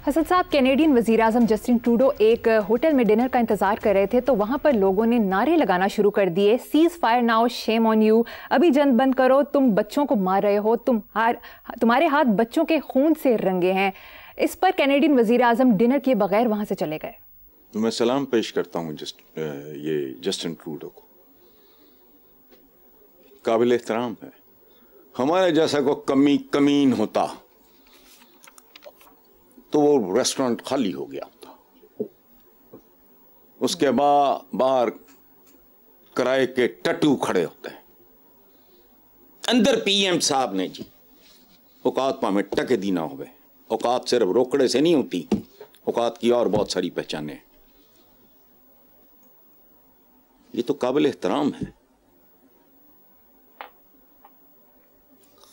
हसन साहब, कैनेडियन वज़ीर आज़म Justin Trudeau एक होटल में डिनर का इंतजार कर रहे थे तो वहां पर लोगों ने नारे लगाना शुरू कर दिए, cease fire now, shame on you, अभी जंग बंद करो, तुम बच्चों को मार रहे हो, तुम्हारे हाथ बच्चों के खून से रंगे हैं। इस पर कैनेडियन वज़ीर आज़म डिनर किए बगैर वहां से चले गए। तो मैं सलाम पेश करता हूँ ये जस्टिन ट्रूडो को, काबिल एहतराम है। हमारे जैसा को कमीन होता तो वो रेस्टोरेंट खाली हो गया होता। उसके बाहर किराए के टट्टू खड़े होते हैं। अंदर पीएम साहब ने जी औकात पामे टके दी ना होवे। औकात सिर्फ रोकड़े से नहीं होती, औकात की और बहुत सारी पहचाने। ये तो काबिल एहतराम है।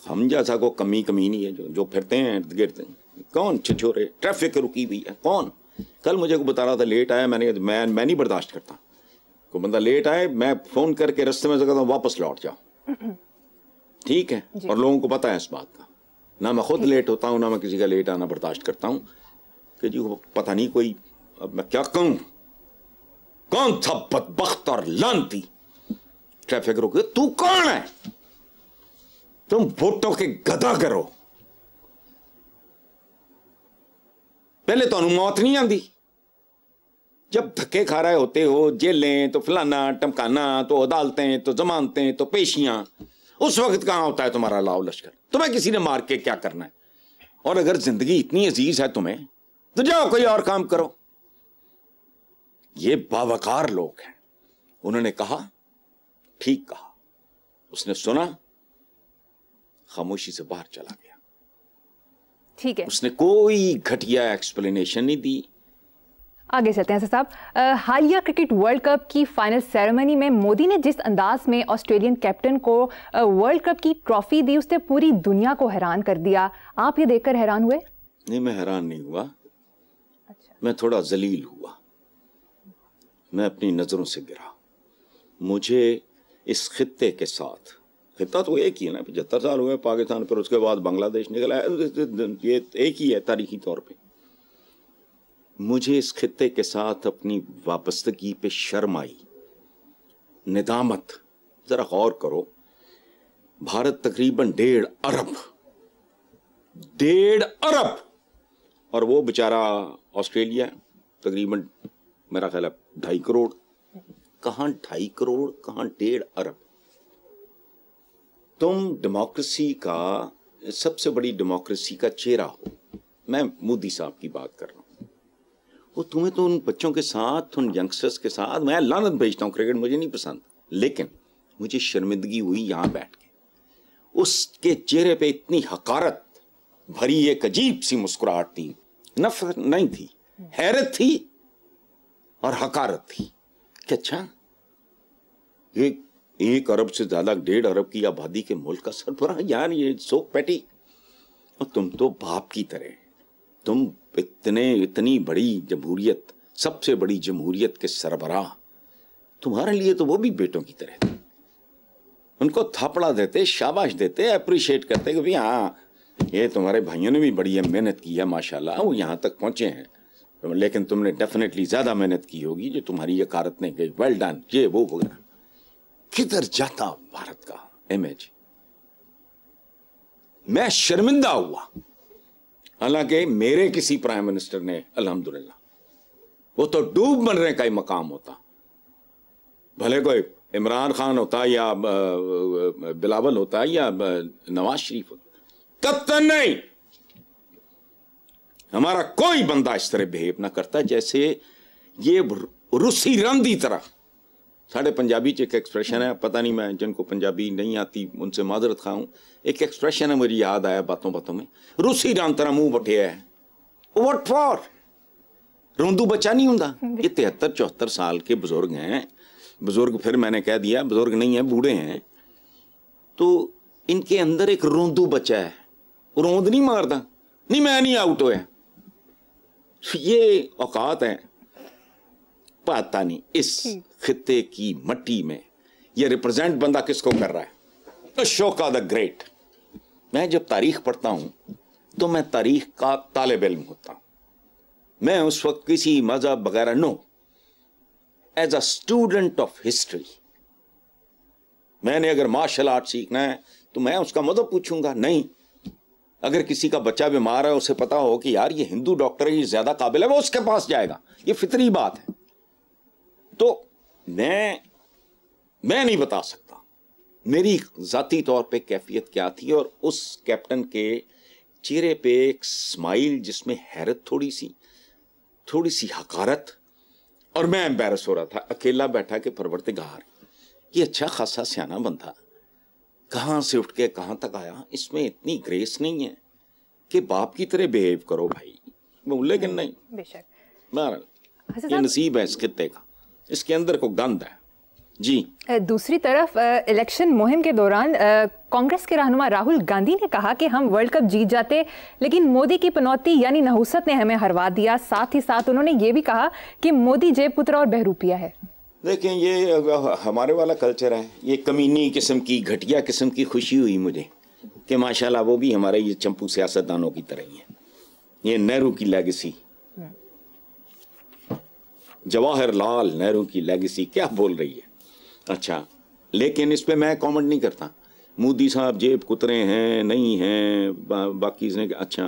हम जैसा को कमी नहीं है जो फिरते हैं इर्द गिर्द। कौन छिछोरे, ट्रैफिक रुकी हुई है कौन? कल मुझे को बता रहा था लेट आया, मैं नहीं बर्दाश्त करता। कोई बंदा लेट आए, मैं फोन करके रास्ते में कहता हूं वापस लौट जाओ, ठीक है? और लोगों को पता है इस बात का। ना मैं खुद लेट होता हूं, ना मैं किसी का लेट आना बर्दाश्त करता हूं कि जी पता नहीं कोई, अब मैं क्या कहूं, कौन था बदबख्त और लानती ट्रैफिक रोके। तू कौन है? तुम वोटों के गधा करो। पहले तो मौत नहीं आती जब धक्के खा रहे होते हो, जेलें तो फलाना टमकाना, तो अदालतें तो जमानतें तो पेशियां। उस वक्त कहां होता है तुम्हारा लाव लश्कर? तुम्हें किसी ने मार के क्या करना है? और अगर जिंदगी इतनी अजीज है तुम्हें तो जाओ कोई और काम करो। ये बावकार लोग हैं। उन्होंने कहा, ठीक कहा, उसने सुना, खामोशी से बाहर चला गया। ठीक है, उसने कोई घटिया एक्सप्लेनेशन नहीं दी। आगे चलते हैं साहब। हालिया क्रिकेट वर्ल्ड कप की फाइनल सेरेमनी में मोदी ने जिस अंदाज में ऑस्ट्रेलियन कैप्टन को वर्ल्ड कप की ट्रॉफी दी, उसने पूरी दुनिया को हैरान कर दिया। आप ये देखकर हैरान हुए? नहीं, मैं हैरान नहीं हुआ। अच्छा। मैं थोड़ा जलील हुआ। मैं अपनी नजरों से गिरा। मुझे इस खित्ते के साथ, खित्ता तो एक ही है ना, 75 साल हुए पाकिस्तान, पर उसके बाद बांग्लादेश निकला है, ये एक ही है तारीखी तौर पे। मुझे इस खित्ते के साथ अपनी वाबस्तगी पे शर्म आई, निदामत। जरा गौर करो, भारत तकरीबन 1.5 अरब और वो बेचारा ऑस्ट्रेलिया तकरीबन मेरा ख्याल है 2.5 करोड़। कहां 2.5 करोड़, कहां 1.5 अरब। तुम डेमोक्रेसी का, सबसे बड़ी डेमोक्रेसी का चेहरा हो। मैं मोदी साहब की बात कर रहा हूं। वो तुम्हें तो उन बच्चों के साथ, उन यंगस्टर्स के साथ, मैं लानत भेजता हूं, क्रिकेट मुझे नहीं पसंद, लेकिन मुझे शर्मिंदगी हुई यहां बैठ के। उसके चेहरे पे इतनी हकारत भरी एक अजीब सी मुस्कुराहट थी। नफरत नहीं थी, हैरत थी और हकारत थी कि अच्छा, ये 1 अरब से ज्यादा 1.5 अरब की आबादी के मुल्क का सरबराह, यार ये सो पैटी। और तुम तो बाप की तरह, तुम इतनी बड़ी जमहूरियत, सबसे बड़ी जमहूरियत के सरबराह, तुम्हारे लिए तो वो भी बेटों की तरह थे। उनको थापड़ा देते, शाबाश देते, अप्रिशिएट करते कि भाई हाँ, ये तुम्हारे भाइयों ने भी बड़ी मेहनत की है माशाल्लाह, वो यहाँ तक पहुंचे हैं, लेकिन तुमने डेफिनेटली ज्यादा मेहनत की होगी जो तुम्हारी यकारत नहीं गई, वेल डन, ये वो वगैरह। किधर जाता भारत का इमेज? मैं शर्मिंदा हुआ। हालांकि मेरे किसी प्राइम मिनिस्टर ने अल्हम्दुलिल्लाह, वो तो डूब मरने का ही मकाम होता, भले कोई इमरान खान होता या बिलावल होता या नवाज शरीफ होता, कतई नहीं। हमारा कोई बंदा इस तरह बिहेव ना करता जैसे ये रूसी रंदी तरह। साढ़े पंजाबी च एक एक्सप्रेशन है, पता नहीं, मैं जिनको पंजाबी नहीं आती उनसे माजरत खा हूं। एक एक्सप्रेशन है, मुझे याद आया बातों बातों में, रूसी राम तरह मुंह बटिया है। What for? रोंदू बच्चा नहीं होता। ये 73-74 साल के बुजुर्ग हैं। बुजुर्ग, फिर मैंने कह दिया बुजुर्ग नहीं है, बूढ़े हैं, तो इनके अंदर एक रोंदू बच्चा है। रोंद नहीं मारता, नहीं मैं नहीं आउट होया। ये औकात है। पता नहीं इस खित्ते की मट्टी में ये रिप्रेजेंट बंदा किसको कर रहा है? Ashoka the great. मैं जब तारीख पढ़ता हूं तो मैं तारीख का तालिब इल्म होता हूं। मैं उस वक्त किसी मजहब वगैरह, no, as a student of history, मैंने अगर मार्शल आर्ट सीखना है तो मैं उसका मजहब पूछूंगा? नहीं। अगर किसी का बच्चा बीमार है, उसे पता हो कि यार ये हिंदू डॉक्टर है, ये ज्यादा काबिल है, वो उसके पास जाएगा, ये फितरी बात है। तो मैं नहीं बता सकता मेरी जाती तौर पे कैफियत क्या थी, और उस कैप्टन के चेहरे पे एक स्माइल जिसमें हैरत, थोड़ी सी हकारत, और मैं एम्बैरस हो रहा था, अकेला बैठा के परवरदिगार, ये अच्छा खासा सियाना बंदा कहां से उठ के कहां तक आया, इसमें इतनी ग्रेस नहीं है कि बाप की तरह बिहेव करो भाई, लेकिन नहीं, बेशक बहरहाल ये नसीब है इस खित्ते का, इसके अंदर को गंद है जी। दूसरी तरफ इलेक्शन मुहिम के दौरान कांग्रेस के रहनुमा राहुल गांधी ने कहा कि हम वर्ल्ड कप जीत जाते, लेकिन मोदी की पनौती यानी नहुसत ने हमें हरवा दिया। साथ ही साथ उन्होंने ये भी कहा कि मोदी जेबपुत्र और बहरूपिया है। देखें, ये हमारे वाला कल्चर है, ये कमीनी किस्म की, घटिया किस्म की खुशी हुई मुझे कि माशाल्लाह वो भी हमारे ये चंपू सियासतदानों की तरह ही है। ये नेहरू की लेगेसी, जवाहरलाल नेहरू की लेगेसी क्या बोल रही है। अच्छा, लेकिन इस पे मैं कमेंट नहीं करता, मोदी साहब जेब कुतरे हैं नहीं हैं, बाकी इसने अच्छा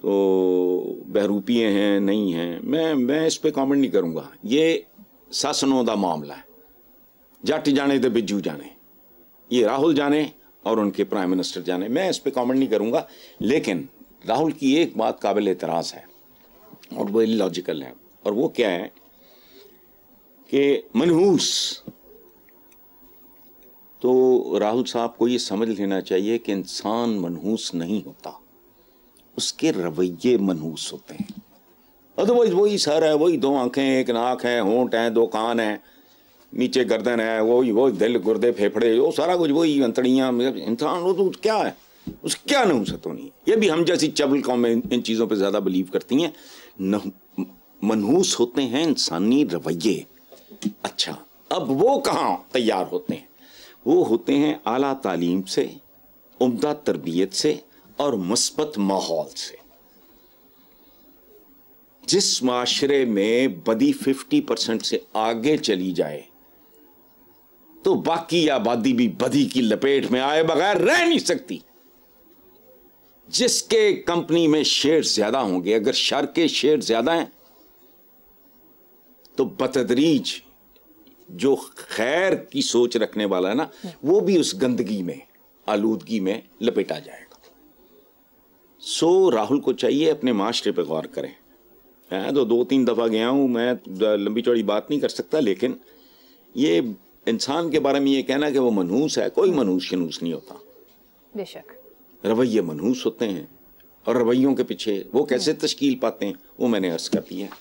तो बहरूपिये हैं नहीं हैं, मैं इस पे कमेंट नहीं करूँगा। ये सासनों का मामला है, जट जाने तो बिज्जू जाने, ये राहुल जाने और उनके प्राइम मिनिस्टर जाने, मैं इस पे कमेंट नहीं करूँगा। लेकिन राहुल की एक बात काबिल एतराज़ है और वो इलॉजिकल है, और वो क्या है कि मनहूस, तो राहुल साहब को ये समझ लेना चाहिए कि इंसान मनहूस नहीं होता, उसके रवैये मनहूस होते हैं। अदरवाइज वही सर है, वही दो आंखें, एक नाक है, होंठ हैं, दो कान हैं, नीचे गर्दन है, वही दिल, गुर्दे, फेफड़े, वो सारा कुछ वही, अंतड़ियाँ, इंसान वो तो क्या है, उसकी क्या नहुसत होनी है। ये भी हम जैसी चबल कौमें इन चीज़ों पे ज़्यादा बिलीव करती हैं। मनहूस होते हैं इंसानी रवैये। अच्छा, अब वो कहाँ तैयार होते हैं? वो होते हैं आला तालीम से, उम्दा तरबियत से और मुस्बत माहौल से। जिस माशरे में बदी 50% से आगे चली जाए तो बाकी आबादी भी बदी की लपेट में आए बगैर रह नहीं सकती। जिसके कंपनी में शेयर ज्यादा होंगे, अगर शर के शेयर ज्यादा हैं तो बतदरीज जो खैर की सोच रखने वाला है ना, वो भी उस गंदगी में, आलूदगी में लपेटा जाएगा। सो राहुल को चाहिए अपने माशरे पे गौर करें। मैं तो 2-3 दफ़ा गया हूँ, मैं लंबी चौड़ी बात नहीं कर सकता, लेकिन ये इंसान के बारे में ये कहना कि वो मनहूस है, कोई मनहूस शनूस नहीं होता। बेशक रवैये मनहूस होते हैं, और रवैयों के पीछे वो कैसे तश्कील पाते हैं वो मैंने अर्ज कर दिया।